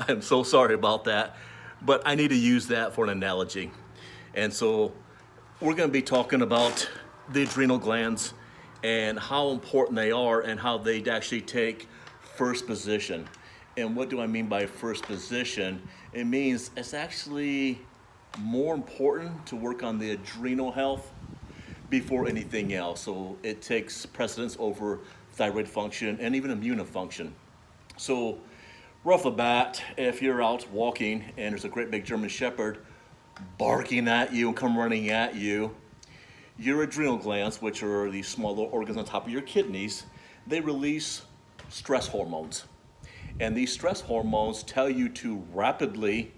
I'm so sorry about that, but I need to use that for an analogy. And so we're going to be talking about the adrenal glands and how important they are and how they actually take first position. And what do I mean by first position? It means it's actually more important to work on the adrenal health before anything else. So it takes precedence over thyroid function and even immune function. So right off the bat, if you're out walking and there's a great big German Shepherd barking at you and come running at you, your adrenal glands, which are these small little organs on top of your kidneys, they release stress hormones. And these stress hormones tell you to rapidly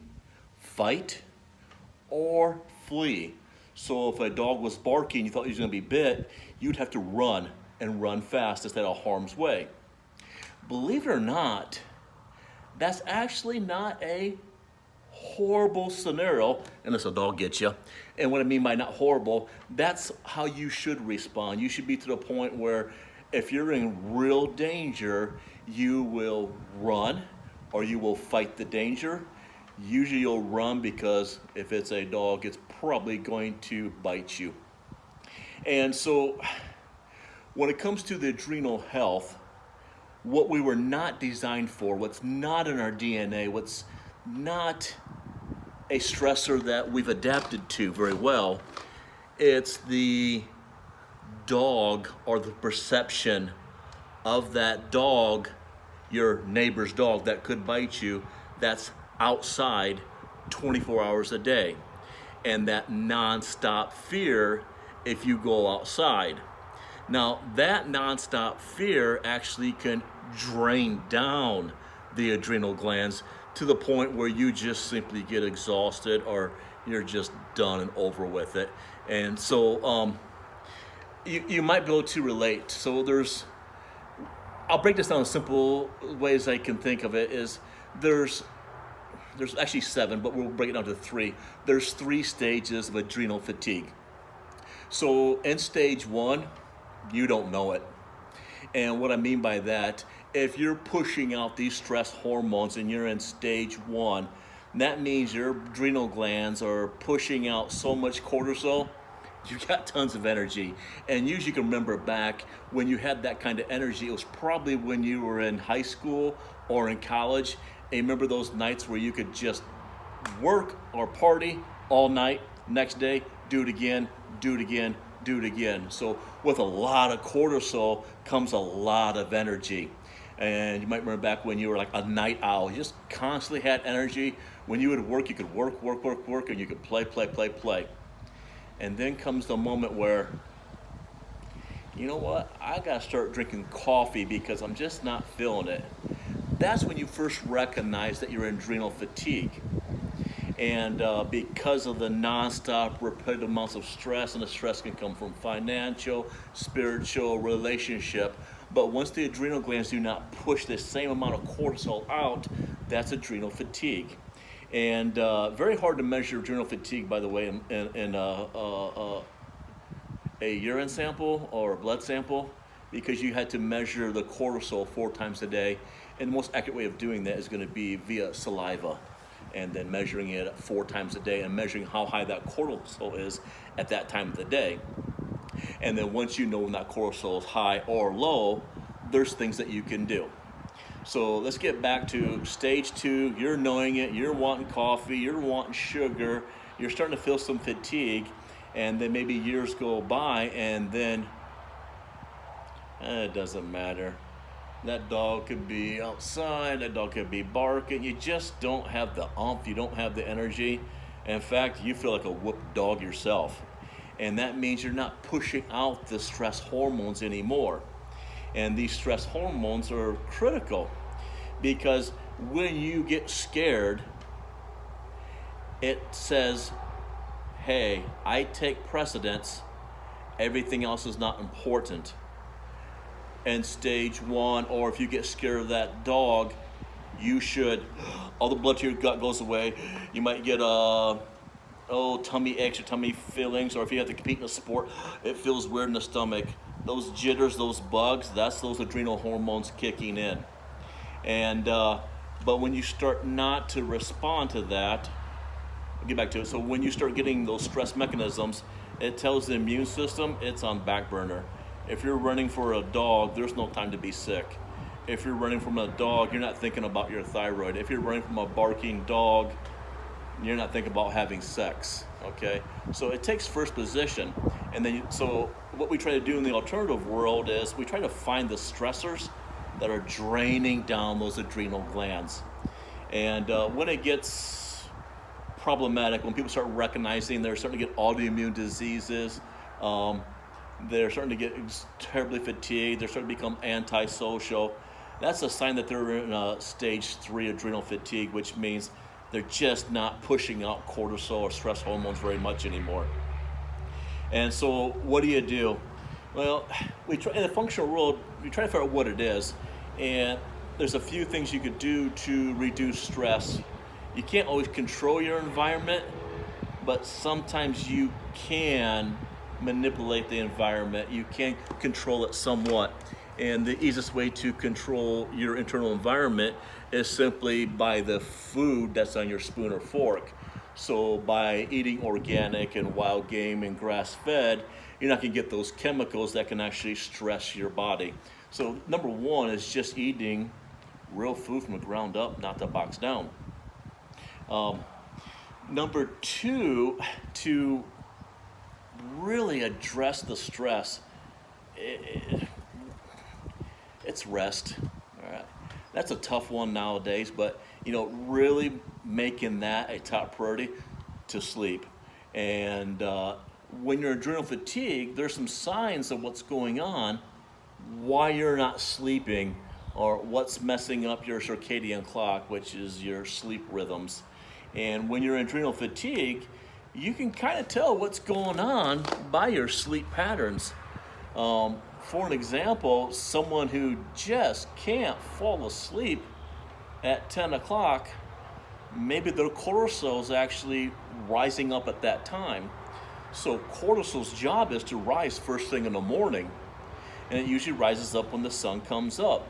fight or flee. So if a dog was barking, you thought he was going to be bit, you'd have to run and run fast to stay out of harm's way. Believe it or not, that's actually not a horrible scenario unless a dog gets you. And what I mean by not horrible, that's how you should respond. You should be to the point where if you're in real danger, you will run or you will fight the danger. Usually you'll run because if it's a dog, it's probably going to bite you. And so when it comes to the adrenal health, what we were not designed for, what's not in our DNA, what's not a stressor that we've adapted to very well, it's the dog or the perception of that dog, your neighbor's dog that could bite you, that's outside 24 hours a day. And that nonstop fear if you go outside. Now, that nonstop fear actually can drain down the adrenal glands to the point where you just simply get exhausted or you're just done and over with it. And so you might be able to relate. So I'll break this down in simple ways I can think of it is there's actually 7, but we'll break it down to 3. There's 3 stages of adrenal fatigue. So in stage 1, you don't know it. And what I mean by that, if you're pushing out these stress hormones and you're in stage 1, that means your adrenal glands are pushing out so much cortisol, you got tons of energy. And usually you can remember back when you had that kind of energy, it was probably when you were in high school or in college. And remember those nights where you could just work or party all night, next day, do it again, do it again, do it again. So with a lot of cortisol comes a lot of energy. And you might remember back when you were like a night owl. You just constantly had energy. When you would work, you could work, and you could play. And then comes the moment where, you know what, I gotta start drinking coffee because I'm just not feeling it. That's when you first recognize that you're in adrenal fatigue. And because of the nonstop, repetitive amounts of stress, and the stress can come from financial, spiritual, relationship. But once the adrenal glands do not push the same amount of cortisol out, that's adrenal fatigue. And very hard to measure adrenal fatigue, by the way, in a urine sample or a blood sample, because you had to measure the cortisol 4 times a day. And the most accurate way of doing that is going to be via saliva, and then measuring it 4 times a day and measuring how high that cortisol is at that time of the day. And then once you know when that cortisol is high or low, there's things that you can do. So let's get back to stage 2. You're knowing it, you're wanting coffee, you're wanting sugar, you're starting to feel some fatigue, and then maybe years go by and then it doesn't matter. That dog could be outside, that dog could be barking. You just don't have the oomph, you don't have the energy. In fact, you feel like a whooped dog yourself. And that means you're not pushing out the stress hormones anymore. And these stress hormones are critical because when you get scared, it says, hey, I take precedence, everything else is not important. And stage 1, or if you get scared of that dog, you should, all the blood to your gut goes away. You might get tummy aches or tummy feelings, or if you have to compete in a sport, it feels weird in the stomach. Those jitters, those bugs, that's those adrenal hormones kicking in. And But when you start not to respond to that, I'll get back to it. So when you start getting those stress mechanisms, it tells the immune system it's on back burner. If you're running for a dog, there's no time to be sick. If you're running from a dog, you're not thinking about your thyroid. If you're running from a barking dog, you're not thinking about having sex, okay? So it takes first position. And then, so what we try to do in the alternative world is we try to find the stressors that are draining down those adrenal glands. And when it gets problematic, when people start recognizing they're starting to get autoimmune diseases, they're starting to get terribly fatigued, they're starting to become antisocial, that's a sign that they're in a stage 3 adrenal fatigue, which means they're just not pushing out cortisol or stress hormones very much anymore. And so what do? Well, we try in the functional world, we try to figure out what it is. And there's a few things you could do to reduce stress. You can't always control your environment, but sometimes you can manipulate the environment. You can control it somewhat. And the easiest way to control your internal environment is simply by the food that's on your spoon or fork. So by eating organic and wild game and grass-fed, you're not going to get those chemicals that can actually stress your body. So number one is just eating real food from the ground up, not the box down. Number two, to really address the stress, it's rest. All right. That's a tough one nowadays, but really making that a top priority to sleep. And when you're adrenal fatigue, there's some signs of what's going on, why you're not sleeping, or what's messing up your circadian clock, which is your sleep rhythms. And when you're adrenal fatigue, you can kind of tell what's going on by your sleep patterns. For an example, someone who just can't fall asleep at 10 o'clock, maybe their cortisol is actually rising up at that time. So cortisol's job is to rise first thing in the morning, and it usually rises up when the sun comes up.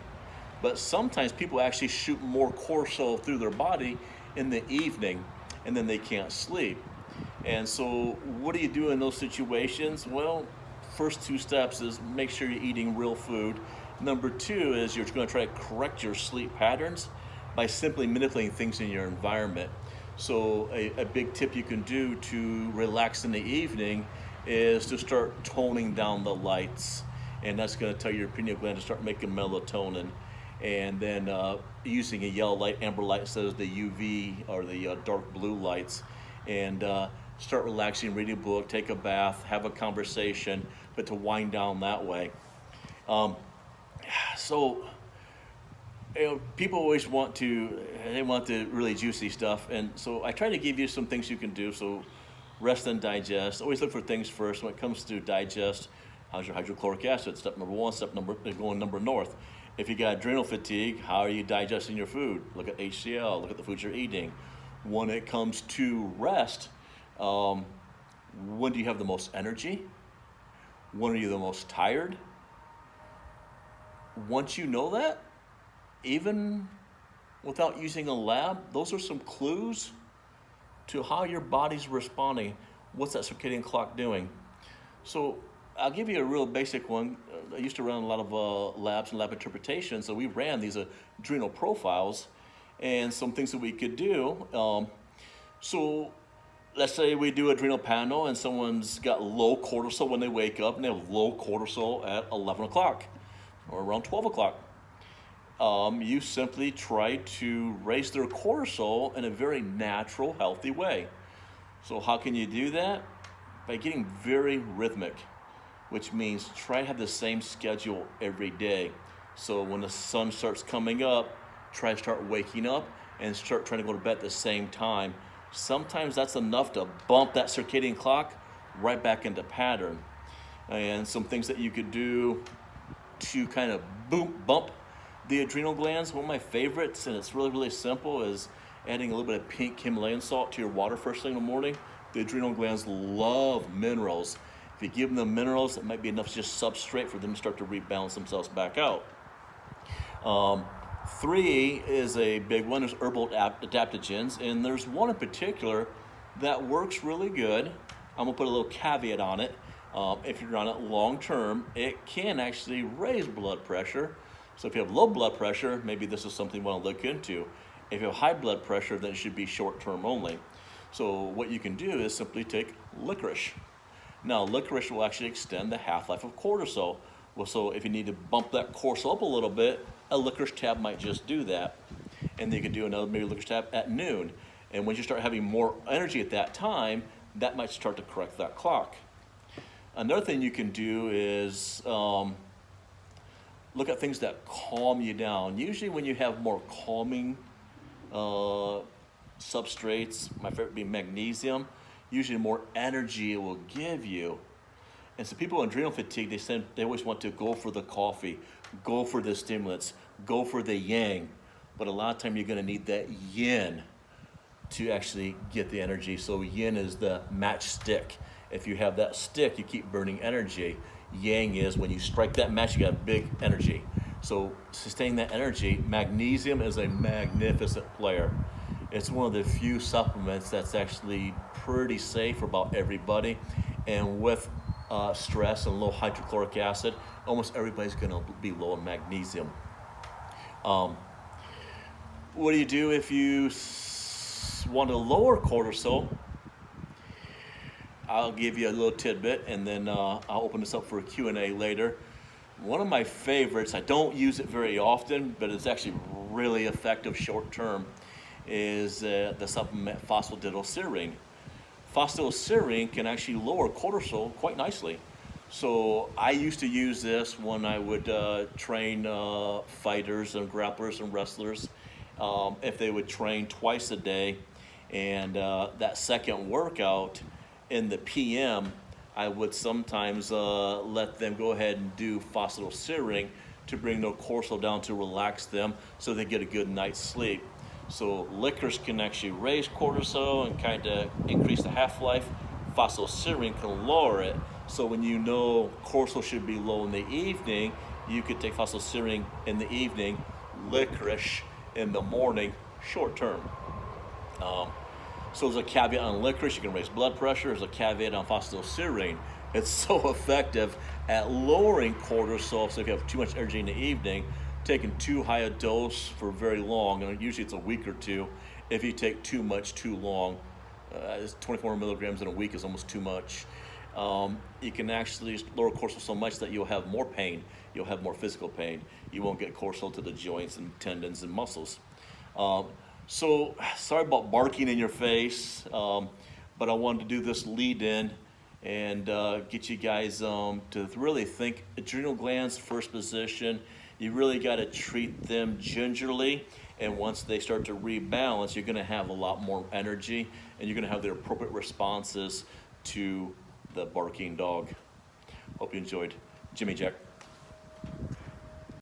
But sometimes people actually shoot more cortisol through their body in the evening, and then they can't sleep. And so what do you do in those situations? Well, first 2 steps is make sure you're eating real food. Number 2 is you're going to try to correct your sleep patterns by simply manipulating things in your environment. So a big tip you can do to relax in the evening is to start toning down the lights. And that's going to tell your pineal gland to start making melatonin. And then using a yellow light, amber light instead of the UV or the dark blue lights. And start relaxing, reading a book, take a bath, have a conversation, but to wind down that way. People always want the really juicy stuff, and so I try to give you some things you can do. So rest and digest. Always look for things first. When it comes to digest, how's your hydrochloric acid? Step number 1. Going number north. If you got adrenal fatigue, how are you digesting your food? Look at HCl. Look at the foods you're eating. When it comes to rest, when do you have the most energy? When are you the most tired? Once you know that, even without using a lab, those are some clues to how your body's responding. What's that circadian clock doing? So I'll give you a real basic one. I used to run a lot of labs and lab interpretation, so we ran these adrenal profiles and some things that we could do. So let's say we do adrenal panel and someone's got low cortisol when they wake up, and they have low cortisol at 11 o'clock or around 12 o'clock. You simply try to raise their cortisol in a very natural, healthy way. So how can you do that? By getting very rhythmic, which means try to have the same schedule every day. So when the sun starts coming up, try to start waking up and start trying to go to bed at the same time. Sometimes that's enough to bump that circadian clock right back into pattern. And some things that you could do to kind of bump the adrenal glands. One of my favorites, and it's really, really simple, is adding a little bit of pink Himalayan salt to your water first thing in the morning. The adrenal glands love minerals. If you give them the minerals, it might be enough just substrate for them to start to rebalance themselves back out. 3 is a big one. There's herbal adaptogens, and there's one in particular that works really good. I'm gonna put a little caveat on it. If you're on it long term, it can actually raise blood pressure. So if you have low blood pressure, maybe this is something you want to look into. If you have high blood pressure, then it should be short term only. So what you can do is simply take licorice. Now, licorice will actually extend the half-life of cortisol. Well, so if you need to bump that cortisol up a little bit, a licorice tab might just do that. And then you could do another maybe licorice tab at noon. And when you start having more energy at that time, that might start to correct that clock. Another thing you can do is look at things that calm you down. Usually when you have more calming substrates, my favorite being magnesium, usually more energy it will give you. And so people with adrenal fatigue, they always want to go for the coffee, go for the stimulants, go for the yang. But a lot of time you're gonna need that yin to actually get the energy. So yin is the matchstick. If you have that stick, you keep burning energy. Yang is when you strike that match, you got big energy. So sustain that energy. Magnesium is a magnificent player. It's one of the few supplements that's actually pretty safe for about everybody. And with stress and low hydrochloric acid, almost everybody's gonna be low in magnesium. What do you do if you want to lower cortisol? I'll give you a little tidbit, and then I'll open this up for a Q&A later. One of my favorites, I don't use it very often, but it's actually really effective short term, is the supplement phosphatidylserine. Phosphatidylserine can actually lower cortisol quite nicely. So I used to use this when I would train fighters and grapplers and wrestlers. If they would train twice a day, and that second workout in the PM, I would sometimes let them go ahead and do phosphatidylserine to bring their cortisol down to relax them so they get a good night's sleep. So licorice can actually raise cortisol and kind of increase the half-life. Phosphatidylserine can lower it. So when you know cortisol should be low in the evening, you could take phosphatidylserine in the evening, licorice in the morning, short term. So there's a caveat on licorice, you can raise blood pressure. There's a caveat on phosphatidylserine. It's so effective at lowering cortisol, so if you have too much energy in the evening, taking too high a dose for very long, and usually it's a week or two. If you take too much too long, 24 milligrams in a week is almost too much. You can actually lower cortisol so much that you'll have more pain. You'll have more physical pain. You won't get cortisol to the joints and tendons and muscles. So sorry about barking in your face, but I wanted to do this lead in and get you guys to really think adrenal glands first position. You really got to treat them gingerly, and once they start to rebalance, you're going to have a lot more energy, and you're going to have the appropriate responses to the barking dog. Hope you enjoyed. Jimmy Jack.